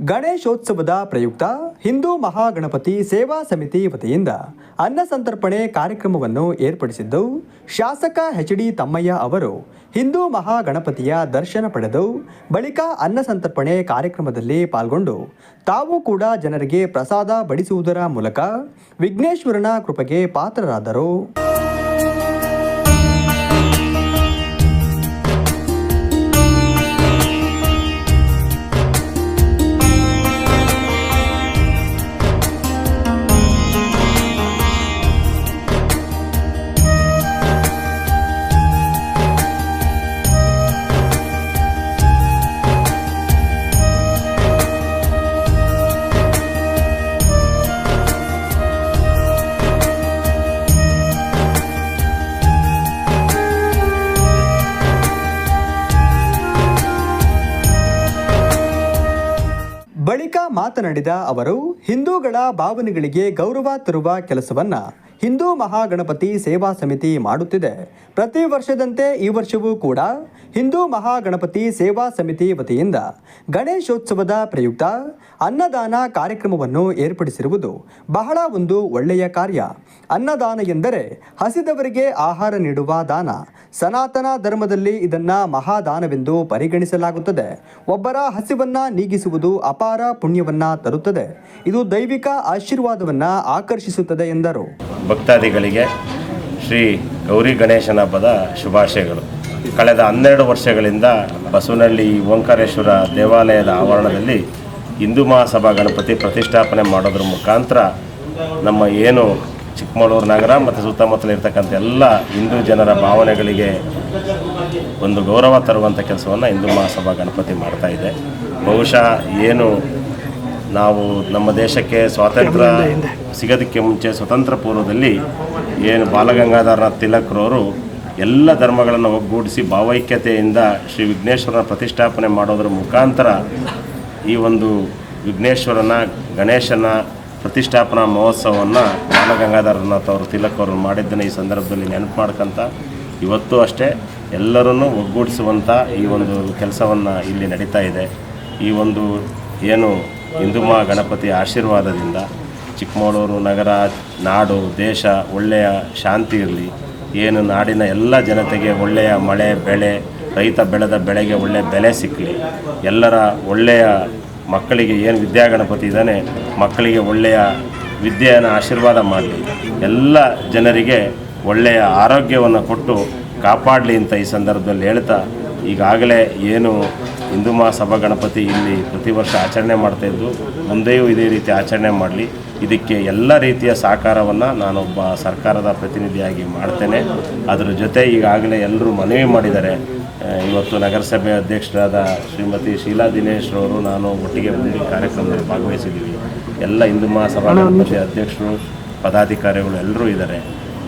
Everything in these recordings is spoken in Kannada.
ಗಣೇಶೋತ್ಸವದ ಪ್ರಯುಕ್ತ ಹಿಂದೂ ಮಹಾಗಣಪತಿ ಸೇವಾ ಸಮಿತಿ ವತಿಯಿಂದ ಅನ್ನ ಸಂತರ್ಪಣೆ ಕಾರ್ಯಕ್ರಮವನ್ನು ಏರ್ಪಡಿಸಿದ್ದು, ಶಾಸಕ ಎಚ್.ಡಿ. ತಮ್ಮಯ್ಯ ಅವರು ಹಿಂದೂ ಮಹಾಗಣಪತಿಯ ದರ್ಶನ ಪಡೆದು ಬಳಿಕ ಅನ್ನ ಸಂತರ್ಪಣೆ ಕಾರ್ಯಕ್ರಮದಲ್ಲಿ ಪಾಲ್ಗೊಂಡು ತಾವು ಕೂಡ ಜನರಿಗೆ ಪ್ರಸಾದ ಬಡಿಸುವುದರ ಮೂಲಕ ವಿಘ್ನೇಶ್ವರನ ಕೃಪೆಗೆ ಪಾತ್ರರಾದರು. ಬಳಿಕ ಮಾತನಾಡಿದ ಅವರು, ಹಿಂದೂಗಳ ಭಾವನೆಗಳಿಗೆ ಗೌರವ ತರುವ ಕೆಲಸವನ್ನ ಹಿಂದೂ ಮಹಾಗಣಪತಿ ಸೇವಾ ಸಮಿತಿ ಮಾಡುತ್ತಿದೆ. ಪ್ರತಿ ವರ್ಷದಂತೆ ಈ ವರ್ಷವೂ ಕೂಡ ಹಿಂದೂ ಮಹಾಗಣಪತಿ ಸೇವಾ ಸಮಿತಿ ವತಿಯಿಂದ ಗಣೇಶೋತ್ಸವದ ಪ್ರಯುಕ್ತ ಅನ್ನದಾನ ಕಾರ್ಯಕ್ರಮವನ್ನು ಏರ್ಪಡಿಸಿರುವುದು ಬಹಳ ಒಂದು ಒಳ್ಳೆಯ ಕಾರ್ಯ. ಅನ್ನದಾನ ಎಂದರೆ ಹಸಿದವರಿಗೆ ಆಹಾರ ನೀಡುವ ದಾನ. ಸನಾತನ ಧರ್ಮದಲ್ಲಿ ಇದನ್ನ ಮಹಾದಾನವೆಂದು ಪರಿಗಣಿಸಲಾಗುತ್ತದೆ. ಒಬ್ಬರ ಹಸಿವನ್ನ ನೀಗಿಸುವುದು ಅಪಾರ ಪುಣ್ಯವನ್ನ ತರುತ್ತದೆ. ಇದು ದೈವಿಕ ಆಶೀರ್ವಾದವನ್ನ ಆಕರ್ಷಿಸುತ್ತದೆ ಎಂದರು. ಭಕ್ತಾದಿಗಳಿಗೆ ಶ್ರೀ ಗೌರಿ ಗಣೇಶನ ಹಬ್ಬದ ಶುಭಾಶಯಗಳು. ಕಳೆದ 12 ವರ್ಷಗಳಿಂದ ಬಸವನಹಳ್ಳಿ ಓಂಕಾರೇಶ್ವರ ದೇವಾಲಯದ ಆವರಣದಲ್ಲಿ ಹಿಂದೂ ಮಹಾಸಭಾ ಗಣಪತಿ ಪ್ರತಿಷ್ಠಾಪನೆ ಮಾಡೋದ್ರ ಮುಖಾಂತರ ನಮ್ಮ ಏನು ಚಿಕ್ಕಮಗಳೂರು ನಗರ ಮತ್ತು ಸುತ್ತಮುತ್ತಲಿರ್ತಕ್ಕಂಥ ಎಲ್ಲ ಹಿಂದೂ ಜನರ ಭಾವನೆಗಳಿಗೆ ಒಂದು ಗೌರವ ತರುವಂಥ ಕೆಲಸವನ್ನು ಹಿಂದೂ ಮಹಾಸಭಾ ಗಣಪತಿ ಮಾಡ್ತಾ ಇದೆ. ಬಹುಶಃ ಏನು ನಾವು ನಮ್ಮ ದೇಶಕ್ಕೆ ಸ್ವಾತಂತ್ರ್ಯ ಸಿಗೋದಕ್ಕೆ ಮುಂಚೆ ಸ್ವತಂತ್ರ ಪೂರ್ವದಲ್ಲಿ ಏನು ಬಾಲಗಂಗಾಧರನಾಥ್ ತಿಲಕ್ರವರು ಎಲ್ಲ ಧರ್ಮಗಳನ್ನು ಒಗ್ಗೂಡಿಸಿ ಭಾವೈಕ್ಯತೆಯಿಂದ ಶ್ರೀ ವಿಘ್ನೇಶ್ವರನ ಪ್ರತಿಷ್ಠಾಪನೆ ಮಾಡೋದ್ರ ಮುಖಾಂತರ ಈ ಒಂದು ವಿಘ್ನೇಶ್ವರನ ಗಣೇಶನ ಪ್ರತಿಷ್ಠಾಪನಾ ಮಹೋತ್ಸವವನ್ನು ಬಾಲಗಂಗಾಧರನಾಥ್ ಅವರು ತಿಲಕ್ ಅವರು ಮಾಡಿದ್ದನ್ನು ಈ ಸಂದರ್ಭದಲ್ಲಿ ನೆನಪು ಮಾಡ್ಕೊಂತ ಇವತ್ತು ಅಷ್ಟೇ ಎಲ್ಲರನ್ನೂ ಒಗ್ಗೂಡಿಸುವಂಥ ಈ ಒಂದು ಕೆಲಸವನ್ನು ಇಲ್ಲಿ ನಡೀತಾ ಇದೆ. ಈ ಒಂದು ಏನು ಹಿಂದೂ ಮಹಾಗಣಪತಿ ಆಶೀರ್ವಾದದಿಂದ ಚಿಕ್ಕಮಗಳೂರು ನಗರ, ನಾಡು, ದೇಶ ಒಳ್ಳೆಯ ಶಾಂತಿ ಇರಲಿ. ಏನು ನಾಡಿನ ಎಲ್ಲ ಜನತೆಗೆ ಒಳ್ಳೆಯ ಮಳೆ ಬೆಳೆ, ರೈತ ಬೆಳೆದ ಬೆಳೆಗೆ ಒಳ್ಳೆಯ ಬೆಲೆ ಸಿಕ್ಕಲಿ. ಎಲ್ಲರ ಒಳ್ಳೆಯ ಮಕ್ಕಳಿಗೆ ಏನು ವಿದ್ಯಾಗಣಪತಿ ಇದ್ದಾನೆ, ಮಕ್ಕಳಿಗೆ ಒಳ್ಳೆಯ ವಿದ್ಯೆಯನ್ನು ಆಶೀರ್ವಾದ ಮಾಡಲಿ. ಎಲ್ಲ ಜನರಿಗೆ ಒಳ್ಳೆಯ ಆರೋಗ್ಯವನ್ನು ಕೊಟ್ಟು ಕಾಪಾಡಲಿ ಅಂತ ಈ ಸಂದರ್ಭದಲ್ಲಿ ಹೇಳ್ತಾ, ಈಗಾಗಲೇ ಏನು ಹಿಂದೂ ಮಹಾಸಭಾ ಗಣಪತಿ ಇಲ್ಲಿ ಪ್ರತಿ ವರ್ಷ ಆಚರಣೆ ಮಾಡ್ತಾಯಿದ್ದು, ಮುಂದೆಯೂ ಇದೇ ರೀತಿ ಆಚರಣೆ ಮಾಡಲಿ. ಇದಕ್ಕೆ ಎಲ್ಲ ರೀತಿಯ ಸಹಕಾರವನ್ನು ನಾನೊಬ್ಬ ಸರ್ಕಾರದ ಪ್ರತಿನಿಧಿಯಾಗಿ ಮಾಡ್ತೇನೆ. ಅದರ ಜೊತೆ ಈಗಾಗಲೇ ಎಲ್ಲರೂ ಮನವಿ ಮಾಡಿದ್ದಾರೆ. ಇವತ್ತು ನಗರಸಭೆ ಅಧ್ಯಕ್ಷರಾದ ಶ್ರೀಮತಿ ಶೀಲಾ ದಿನೇಶ್ ಅವರು ನಾನು ಒಟ್ಟಿಗೆ ಬಂದು ಕಾರ್ಯಕ್ರಮದಲ್ಲಿ ಭಾಗವಹಿಸಿದ್ದೀವಿ. ಎಲ್ಲ ಹಿಂದೂ ಮಹಾಸಭಾ ಗಣಪತಿ ಅಧ್ಯಕ್ಷರು, ಪದಾಧಿಕಾರಿಗಳು ಎಲ್ಲರೂ ಇದ್ದಾರೆ.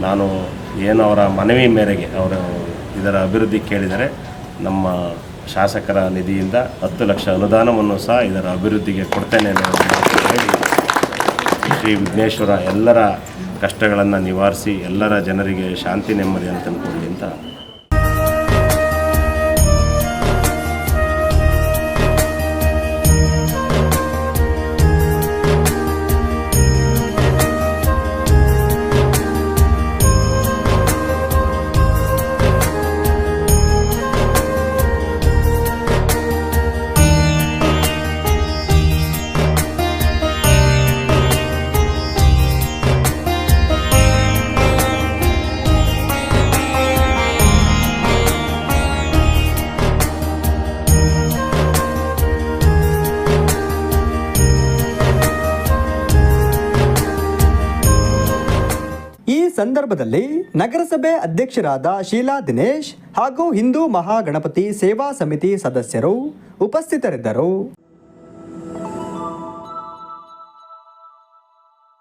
ನಾನು ಏನು ಅವರ ಮನವಿ ಮೇರೆಗೆ ಅವರು ಇದರ ಅಭಿವೃದ್ಧಿ ಕೇಳಿದರೆ ನಮ್ಮ ಶಾಸಕರ ನಿಧಿಯಿಂದ 10 ಲಕ್ಷ ಅನುದಾನವನ್ನು ಸಹ ಇದರ ಅಭಿವೃದ್ಧಿಗೆ ಕೊಡ್ತೇನೆ ಅನ್ನೋ ಹೇಳಿ ಶ್ರೀ ವಿಘ್ನೇಶ್ವರ ಎಲ್ಲರ ಕಷ್ಟಗಳನ್ನು ನಿವಾರಿಸಿ ಎಲ್ಲರ ಜನರಿಗೆ ಶಾಂತಿ ನೆಮ್ಮದಿಯನ್ನು ತಂದುಕೊಡಲಿ ಅಂತ. ಈ ಸಂದರ್ಭದಲ್ಲಿ ನಗರಸಭೆ ಅಧ್ಯಕ್ಷರಾದ ಶೀಲಾ ದಿನೇಶ್ ಹಾಗೂ ಹಿಂದೂ ಮಹಾಗಣಪತಿ ಸೇವಾ ಸಮಿತಿ ಸದಸ್ಯರು ಉಪಸ್ಥಿತರಿದ್ದರು.